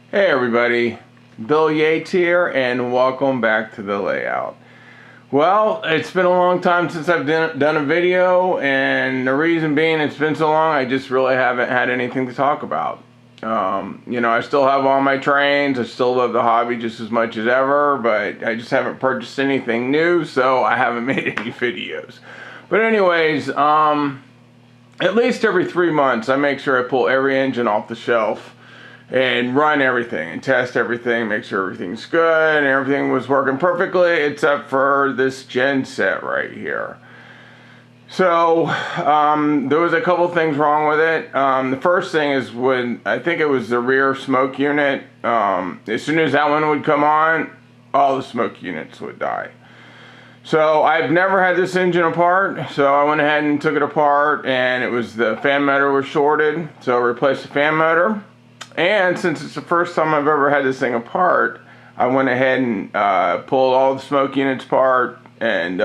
Hey everybody, Bill Yates here and welcome back to the layout. Well, it's been a long time since I've done a video, and the reason being it's been so long I just really haven't had anything to talk about. I still have all my trains, I still love the hobby just as much as ever, but I just haven't purchased anything new, so I haven't made any videos. But anyways, at least every 3 months I make sure I pull every engine off the shelf and run everything and test everything, make sure everything's good and everything was working perfectly except for this Genset right here. So there was a couple things wrong with it. The first thing is when I think it was the rear smoke unit, as soon as that one would come on, all the smoke units would die. So I've never had this engine apart, so I went ahead and took it apart, and it was the fan motor was shorted, so I replaced the fan motor. And since it's the first time I've ever had this thing apart, I went ahead and pulled all the smoke units apart and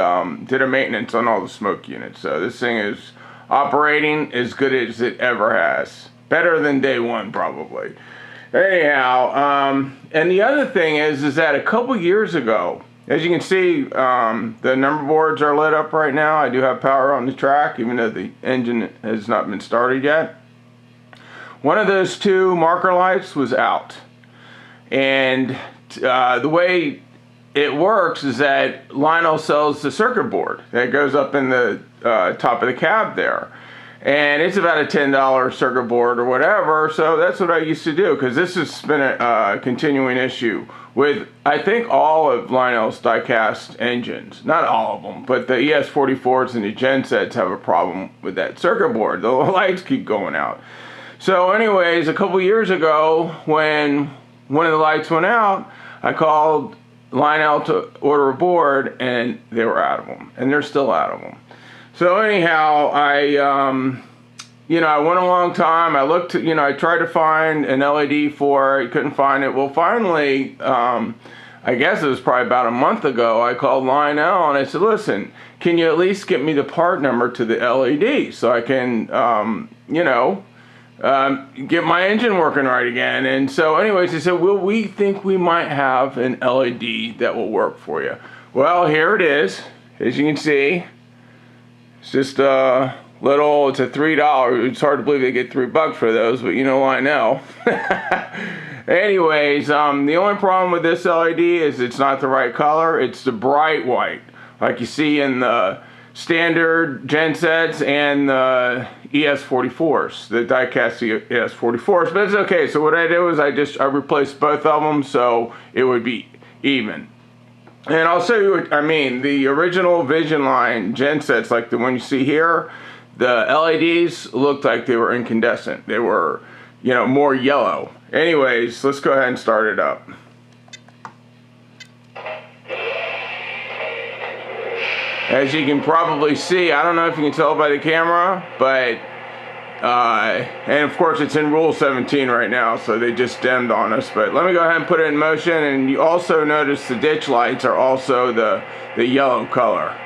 did a maintenance on all the smoke units. So this thing is operating as good as it ever has. Better than day one, probably. Anyhow, and the other thing is that a couple years ago, as you can see, the number boards are lit up right now. I do have power on the track, even though the engine has not been started yet. One of those two marker lights was out, and the way it works is that Lionel sells the circuit board that goes up in the top of the cab there, and it's about a $10 circuit board or whatever. So that's what I used to do, because this has been a continuing issue with, I think, all of Lionel's die-cast engines. Not all of them, but the ES44s and the Gensets have a problem with that circuit board. The lights keep going out. So anyways, a couple years ago, when one of the lights went out, I called Lionel to order a board, and they were out of them, and they're still out of them. So anyhow, I went a long time. I looked, I tried to find an LED for it, couldn't find it. Well, finally, I guess it was probably about a month ago, I called Lionel and I said, listen, can you at least get me the part number to the LED so I can, get my engine working right again? And so anyways, he said, well, we think we might have an LED that will work for you. Well, here it is. As you can see, it's just a little, it's a $3. It's hard to believe they get $3 for those, but you know, I know. Anyways, the only problem with this LED is it's not the right color. It's the bright white, like you see in the standard Gensets and the ES44s, the die-cast ES44s, but it's okay. So what I did was I replaced both of them so it would be even. And I'll show you what I mean. The original VisionLine Gensets, like the one you see here, the LEDs looked like they were incandescent. They were, more yellow. Anyways, let's go ahead and start it up. As you can probably see, I don't know if you can tell by the camera, but, and of course it's in Rule 17 right now, so they just dimmed on us. But let me go ahead and put it in motion, and you also notice the ditch lights are also the yellow color.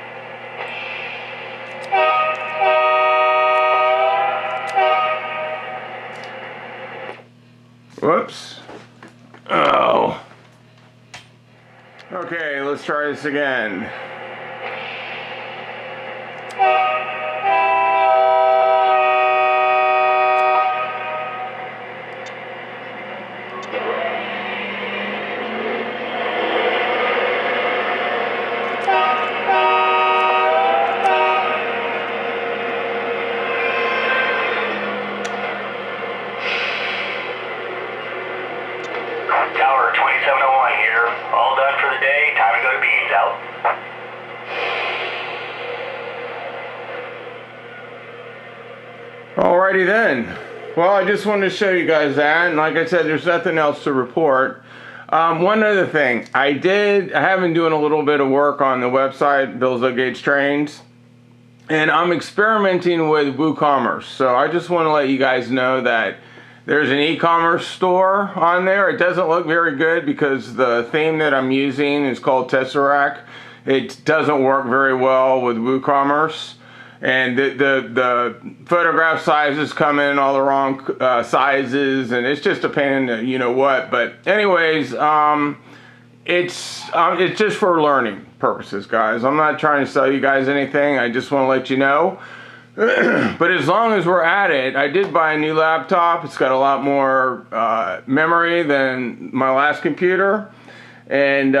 Whoops. Oh. Okay, let's try this again. Tower 2701 here. All done for the day. Time to go to beans out. Alrighty then. Well, I just wanted to show you guys that, and like I said, there's nothing else to report. One other thing, I have been doing a little bit of work on the website, Bill's Gates Trains, and I'm experimenting with WooCommerce. So I just want to let you guys know that there's an e-commerce store on there. It doesn't look very good because the theme that I'm using is called Tesseract. It doesn't work very well with WooCommerce. and the photograph sizes come in all the wrong sizes, and it's just a pain in the you know what. But anyways, it's just for learning purposes, guys. I'm not trying to sell you guys anything. I just want to let you know. But as long as we're at it, I did buy a new laptop. It's got a lot more memory than my last computer. And,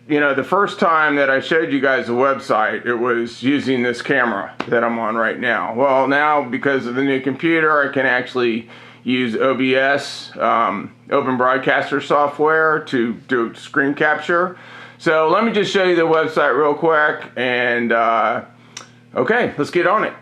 you know, the first time that I showed you guys the website, it was using this camera that I'm on right now. Well, now, because of the new computer, I can actually use OBS, Open Broadcaster software, to do screen capture. So let me just show you the website real quick. And, okay, let's get on it.